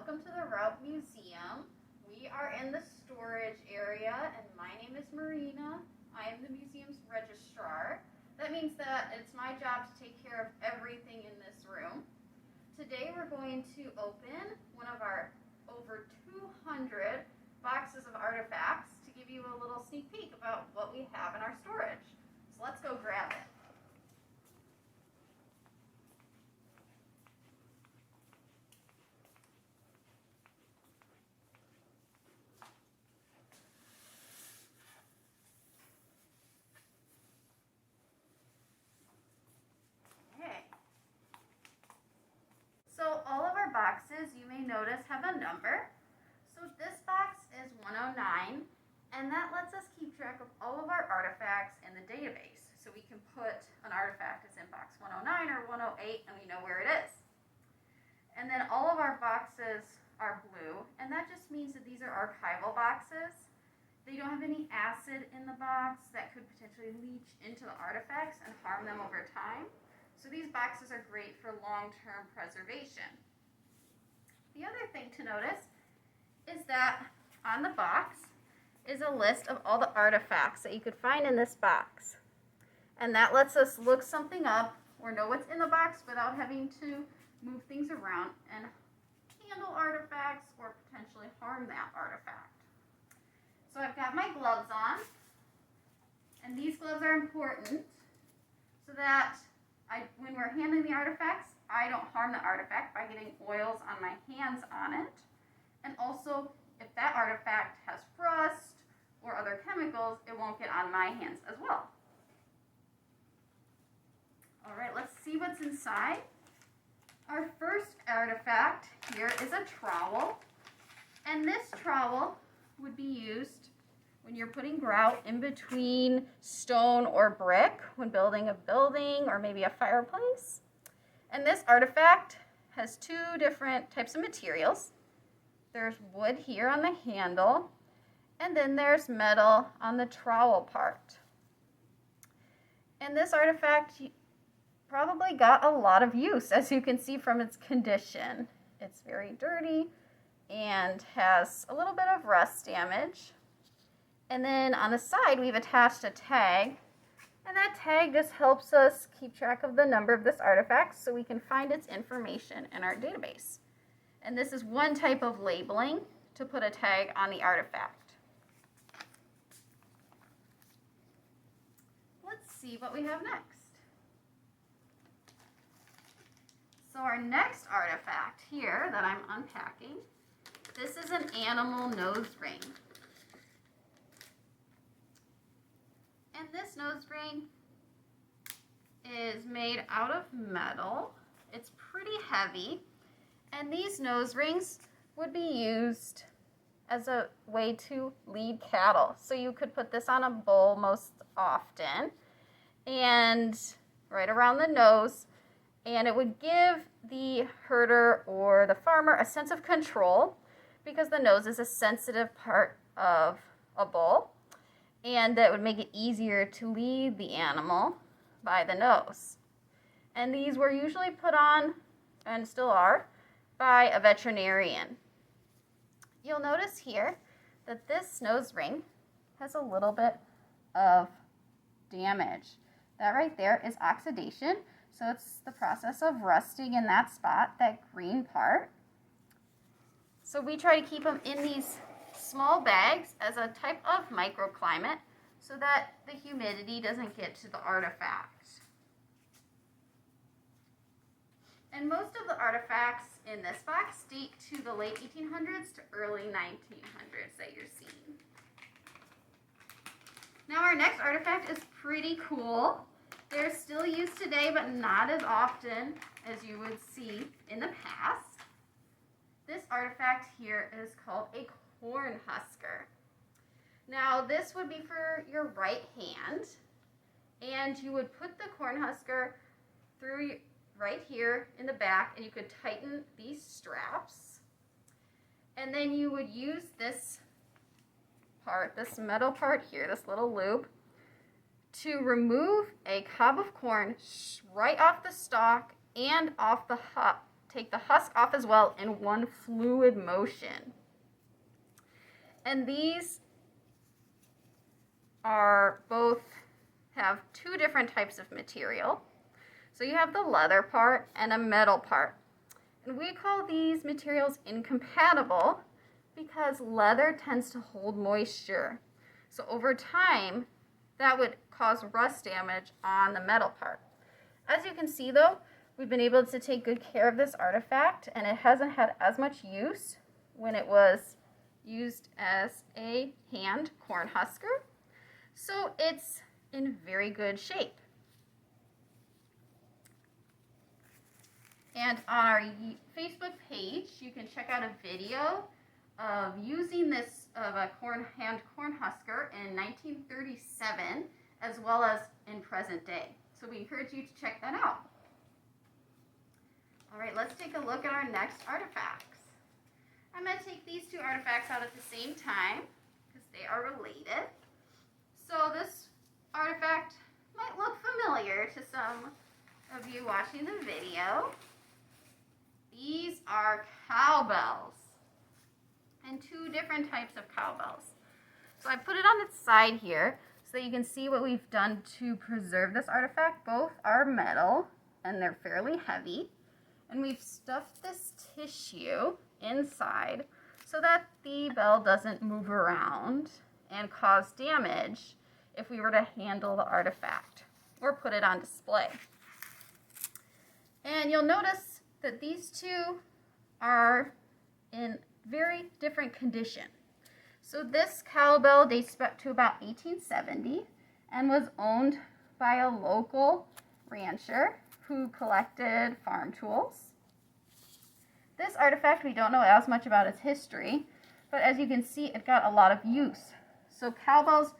welcome to the Raupp Museum. We are in the storage area, and my name is Marina. I am the museum's registrar. That means that it's my job to take care of everything in this room. Today we're going to open one of our over 200 boxes of artifacts to give you a little sneak peek about what we have in our storage. So let's go grab it. So all of our boxes, you may notice, have a number. So this box is 109, and that lets us keep track of all of our artifacts in the database. So we can put an artifact is in box 109 or 108, and we know where it is. And then all of our boxes are blue, and that just means that these are archival boxes. They don't have any acid in the box that could potentially leach into the artifacts and harm them over time. So these boxes are great for long-term preservation. The other thing to notice is that on the box is a list of all the artifacts that you could find in this box. And that lets us look something up or know what's in the box without having to move things around and handle artifacts or potentially harm that artifact. So I've got my gloves on, and these gloves are important so that when we're handling the artifacts, I don't harm the artifact by getting oils on my hands on it. And also, if that artifact has rust or other chemicals, it won't get on my hands as well. All right, let's see what's inside. Our first artifact here is a trowel. And this trowel would be used when you're putting grout in between stone or brick when building a building or maybe a fireplace. And this artifact has two different types of materials. There's wood here on the handle, and then there's metal on the trowel part. And this artifact probably got a lot of use, as you can see from its condition. It's very dirty and has a little bit of rust damage. And then on the side, we've attached a tag, and that tag just helps us keep track of the number of this artifact so we can find its information in our database. And this is one type of labeling to put a tag on the artifact. Let's see what we have next. So our next artifact here that I'm unpacking, this is an animal nose ring. And this nose ring is made out of metal. It's pretty heavy. And these nose rings would be used as a way to lead cattle. So you could put this on a bull most often and right around the nose. And it would give the herder or the farmer a sense of control because the nose is a sensitive part of a bull. And that would make it easier to lead the animal by the nose. And these were usually put on, and still are, by a veterinarian. You'll notice here that this nose ring has a little bit of damage. That right there is oxidation, so it's the process of rusting in that spot, that green part. So we try to keep them in these small bags as a type of microclimate so that the humidity doesn't get to the artifact. And most of the artifacts in this box date to the late 1800s to early 1900s that you're seeing. Now our next artifact is pretty cool. They're still used today, but not as often as you would see in the past. This artifact here is called a corn husker. Now this would be for your right hand, and you would put the corn husker through right here in the back, and you could tighten these straps, and then you would use this part, this metal part here, this little loop, to remove a cob of corn right off the stalk and off the take the husk off as well in one fluid motion. And these are both have two different types of material. So you have the leather part and a metal part. And we call these materials incompatible because leather tends to hold moisture. So over time, that would cause rust damage on the metal part. As you can see though, we've been able to take good care of this artifact, and it hasn't had as much use when it was used as a hand corn husker. So it's in very good shape. And on our Facebook page, you can check out a video of using this of a hand corn husker in 1937, as well as in present day. So we encourage you to check that out. All right, let's take a look at our next artifacts. I'm going to take these two artifacts out at the same time because they are related. So this artifact might look familiar to some of you watching the video. These are cowbells, and two different types of cowbells. So I put it on its side here so that you can see what we've done to preserve this artifact. Both are metal and they're fairly heavy. And we've stuffed this tissue inside so that the bell doesn't move around and cause damage if we were to handle the artifact or put it on display. And you'll notice that these two are in very different condition. So this cowbell dates back to about 1870 and was owned by a local rancher who collected farm tools. This artifact, we don't know as much about its history, but as you can see, it got a lot of use. So cowbells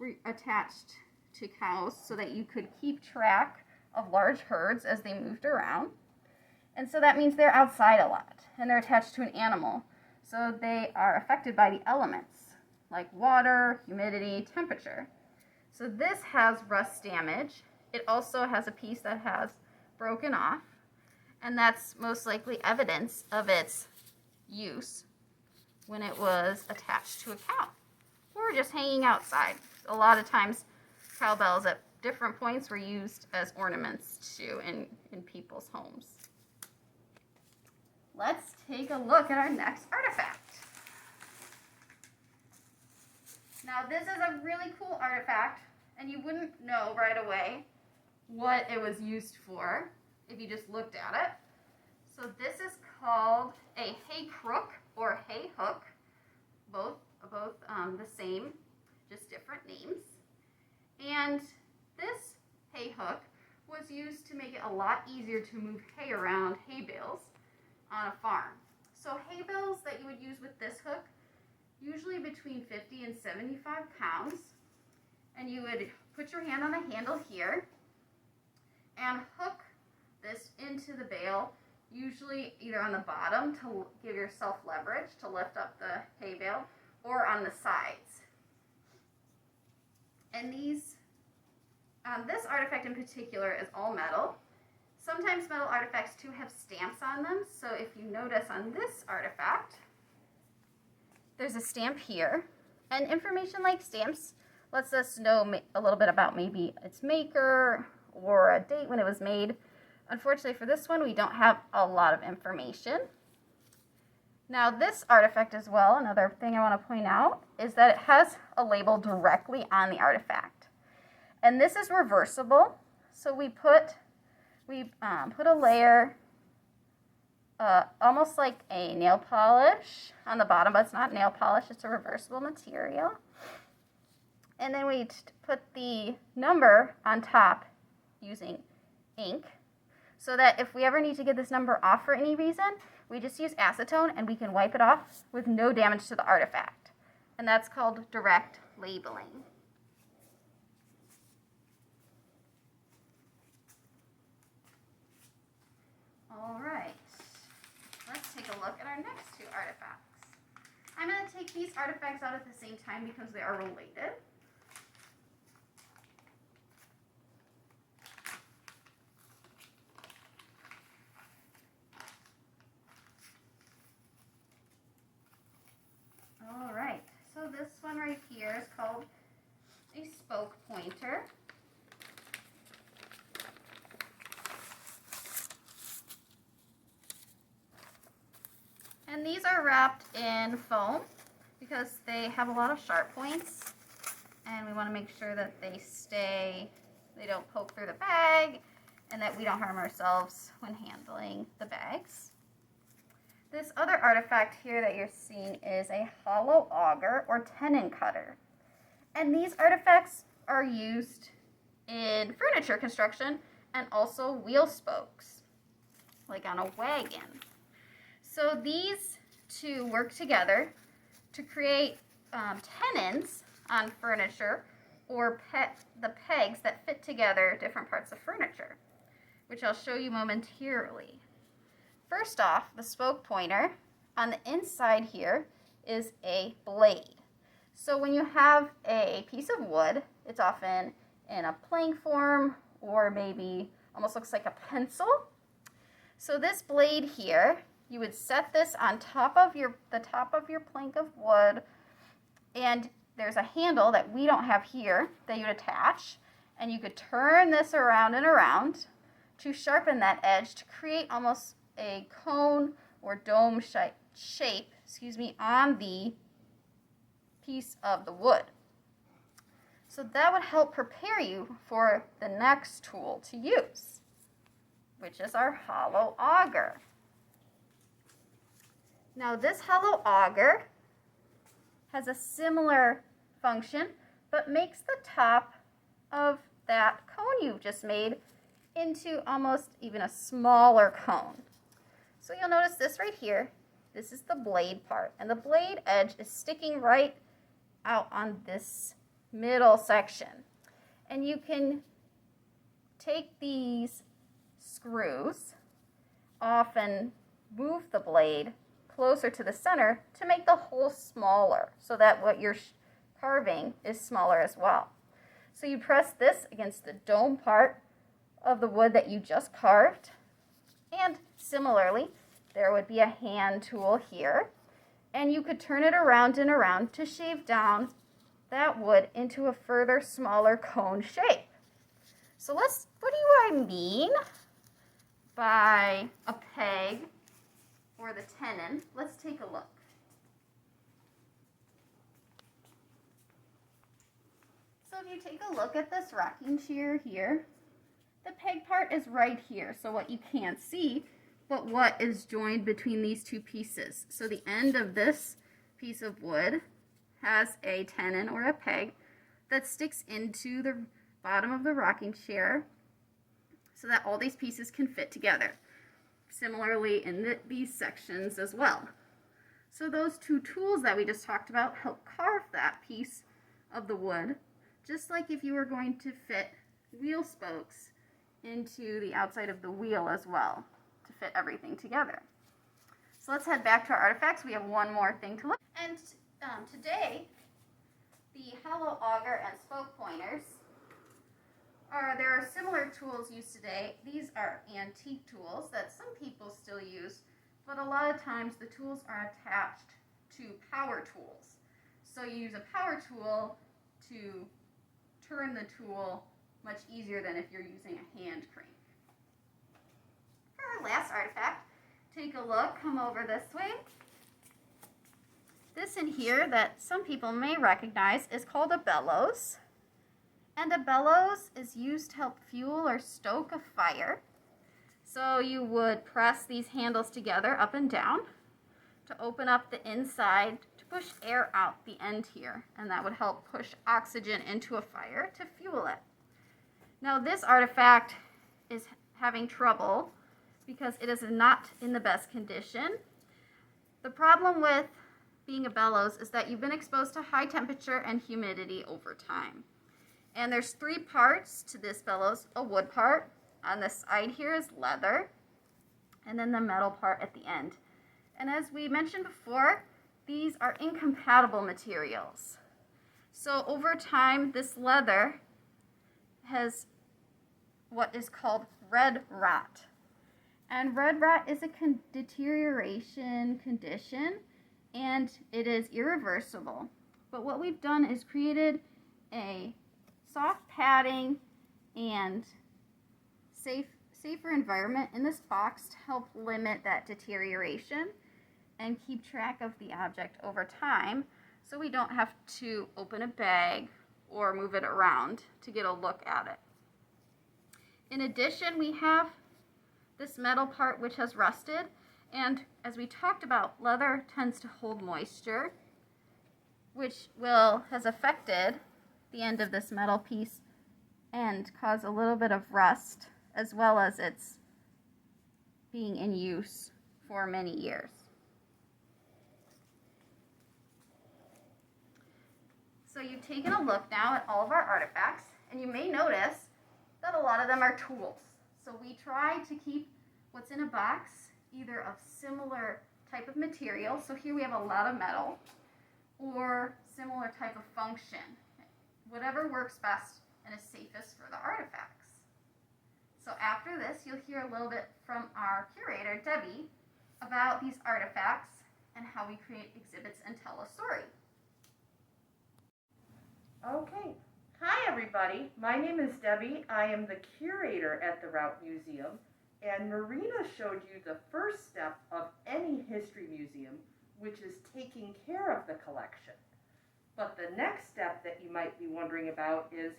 were attached to cows so that you could keep track of large herds as they moved around. And so that means they're outside a lot and they're attached to an animal. So they are affected by the elements like water, humidity, temperature. So this has rust damage. It also has a piece that has broken off, and that's most likely evidence of its use when it was attached to a cow or just hanging outside. A lot of times cowbells at different points were used as ornaments too in people's homes. Let's take a look at our next artifact. Now this is a really cool artifact, and you wouldn't know right away what it was used for if you just looked at it. So this is called a hay crook or hay hook, both the same, just different names. And this hay hook was used to make it a lot easier to move hay around hay bales on a farm. So hay bales that you would use with this hook, usually between 50 and 75 pounds, and you would put your hand on the handle here and hook this into the bale, usually either on the bottom to give yourself leverage to lift up the hay bale, or on the sides. And this artifact in particular is all metal. Sometimes metal artifacts too have stamps on them. So if you notice on this artifact, there's a stamp here. And information like stamps lets us know a little bit about maybe its maker or a date when it was made. Unfortunately for this one, we don't have a lot of information. Now this artifact as well, another thing I want to point out is that it has a label directly on the artifact. And this is reversible. So we put a layer, almost like a nail polish on the bottom, but it's not nail polish, it's a reversible material. And then we put the number on top using ink, so that if we ever need to get this number off for any reason, we just use acetone and we can wipe it off with no damage to the artifact. And that's called direct labeling. All right, let's take a look at our next two artifacts. I'm going to take these artifacts out at the same time because they are related. in foam because they have a lot of sharp points, and we want to make sure that they don't poke through the bag, and that we don't harm ourselves when handling the bags. This other artifact here that you're seeing is a hollow auger or tenon cutter. And these artifacts are used in furniture construction and also wheel spokes, like on a wagon. So these two work together to create tenons on furniture, or the pegs that fit together different parts of furniture, which I'll show you momentarily. First off, the spoke pointer on the inside here is a blade. So when you have a piece of wood, it's often in a plank form or maybe almost looks like a pencil. So this blade here, you would set this on top of the top of your plank of wood, and there's a handle that we don't have here that you'd attach, and you could turn this around and around to sharpen that edge to create almost a cone or dome shape, on the piece of the wood. So that would help prepare you for the next tool to use, which is our hollow auger. Now this hollow auger has a similar function, but makes the top of that cone you've just made into almost even a smaller cone. So you'll notice this right here, this is the blade part, and the blade edge is sticking right out on this middle section. And you can take these screws off and move the blade closer to the center to make the hole smaller, so that what you're carving is smaller as well. So you press this against the dome part of the wood that you just carved, and similarly, there would be a hand tool here, and you could turn it around and around to shave down that wood into a further smaller cone shape. So what do I mean by a peg or the tenon? Let's take a look. So if you take a look at this rocking chair here, the peg part is right here, so what you can't see, but what is joined between these two pieces. So the end of this piece of wood has a tenon or a peg that sticks into the bottom of the rocking chair so that all these pieces can fit together. Similarly in these sections as well. So those two tools that we just talked about help carve that piece of the wood, just like if you were going to fit wheel spokes into the outside of the wheel as well, to fit everything together. So let's head back to our artifacts. We have one more thing to look at. And today, the hollow auger and spoke pointers there are similar tools used today. These are antique tools that some people still use, but a lot of times the tools are attached to power tools. So you use a power tool to turn the tool much easier than if you're using a hand crank. For our last artifact, take a look, come over this way. This in here that some people may recognize is called a bellows. And a bellows is used to help fuel or stoke a fire. So you would press these handles together up and down to open up the inside to push air out the end here. And that would help push oxygen into a fire to fuel it. Now this artifact is having trouble because it is not in the best condition. The problem with being a bellows is that you've been exposed to high temperature and humidity over time. And there's three parts to this bellows. A wood part on the side here is leather, and then the metal part at the end. And as we mentioned before, these are incompatible materials. So over time, this leather has what is called red rot. And red rot is a deterioration condition, and it is irreversible. But what we've done is created a soft padding and safer environment in this box to help limit that deterioration. and keep track of the object over time so we don't have to open a bag or move it around to get a look at it. In addition, we have this metal part which has rusted, and as we talked about, leather tends to hold moisture, which has affected the end of this metal piece and cause a little bit of rust, as well as its being in use for many years. So you've taken a look now at all of our artifacts, and you may notice that a lot of them are tools. So we try to keep what's in a box either of similar type of material, so here we have a lot of metal, or similar type of function, whatever works best and is safest for the artifacts. So after this, you'll hear a little bit from our curator, Debbie, about these artifacts and how we create exhibits and tell a story. Okay. Hi, everybody. My name is Debbie. I am the curator at the Raupp Museum, and Marina showed you the first step of any history museum, which is taking care of the collection. But the next step that you might be wondering about is,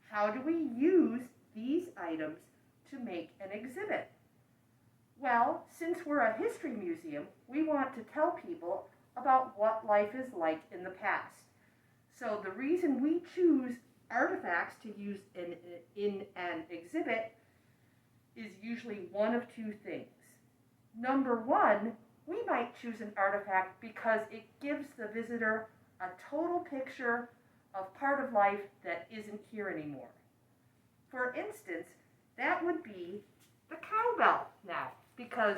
how do we use these items to make an exhibit? Well, since we're a history museum, we want to tell people about what life is like in the past. So the reason we choose artifacts to use in an exhibit is usually one of two things. Number one, we might choose an artifact because it gives the visitor a total picture of part of life that isn't here anymore. For instance, that would be the cowbell now, because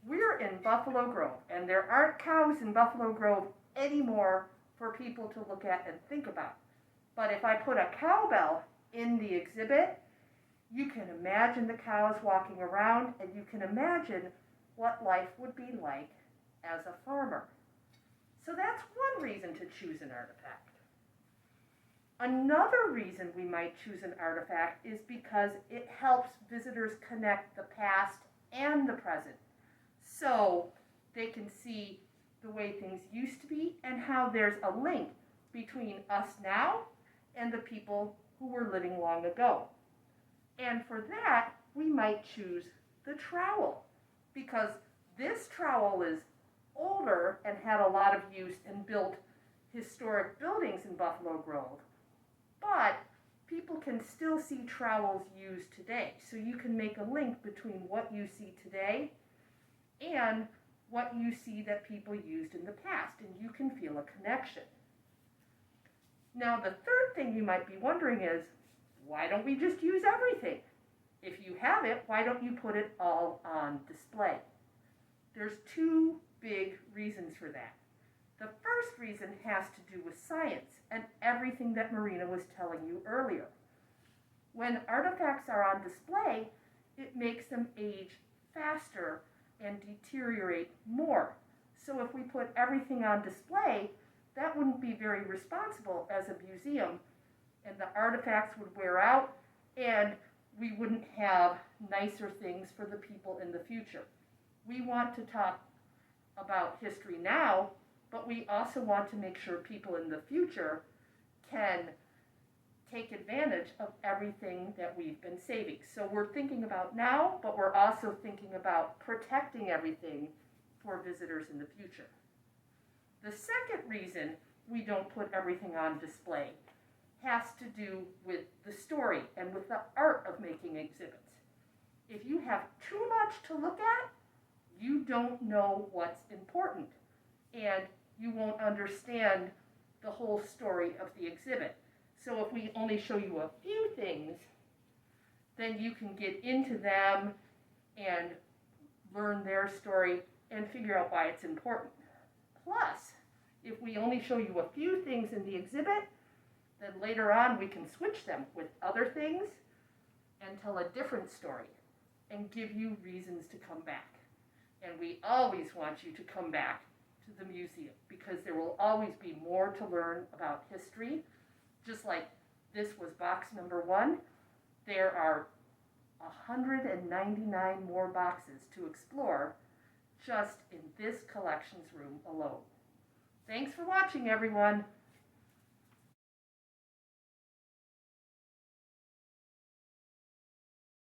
we're in Buffalo Grove, and there aren't cows in Buffalo Grove anymore for people to look at and think about. But if I put a cowbell in the exhibit, you can imagine the cows walking around, and you can imagine what life would be like as a farmer. So that's one reason to choose an artifact. Another reason we might choose an artifact is because it helps visitors connect the past and the present, so they can see the way things used to be and how there's a link between us now and the people who were living long ago. And for that, we might choose the trowel, because this trowel is older and had a lot of use and built historic buildings in Buffalo Grove. But people can still see trowels used today. So you can make a link between what you see today and what you see that people used in the past, and you can feel a connection. Now, the third thing you might be wondering is, why don't we just use everything? If you have it, why don't you put it all on display? There's two big reasons for that. The first reason has to do with science and everything that Marina was telling you earlier. When artifacts are on display, it makes them age faster and deteriorate more. So if we put everything on display, that wouldn't be very responsible as a museum, and the artifacts would wear out, and we wouldn't have nicer things for the people in the future. We want to talk about history now, but we also want to make sure people in the future can take advantage of everything that we've been saving. So we're thinking about now, but we're also thinking about protecting everything for visitors in the future. The second reason we don't put everything on display has to do with the story and with the art of making exhibits. If you have too much to look at, you don't know what's important, and you won't understand the whole story of the exhibit. So if we only show you a few things, then you can get into them and learn their story and figure out why it's important. Plus, if we only show you a few things in the exhibit, then later on we can switch them with other things and tell a different story and give you reasons to come back. And we always want you to come back to the museum, because there will always be more to learn about history. Just like this was box number 1, there are 199 more boxes to explore just in this collections room alone. Thanks for watching, everyone.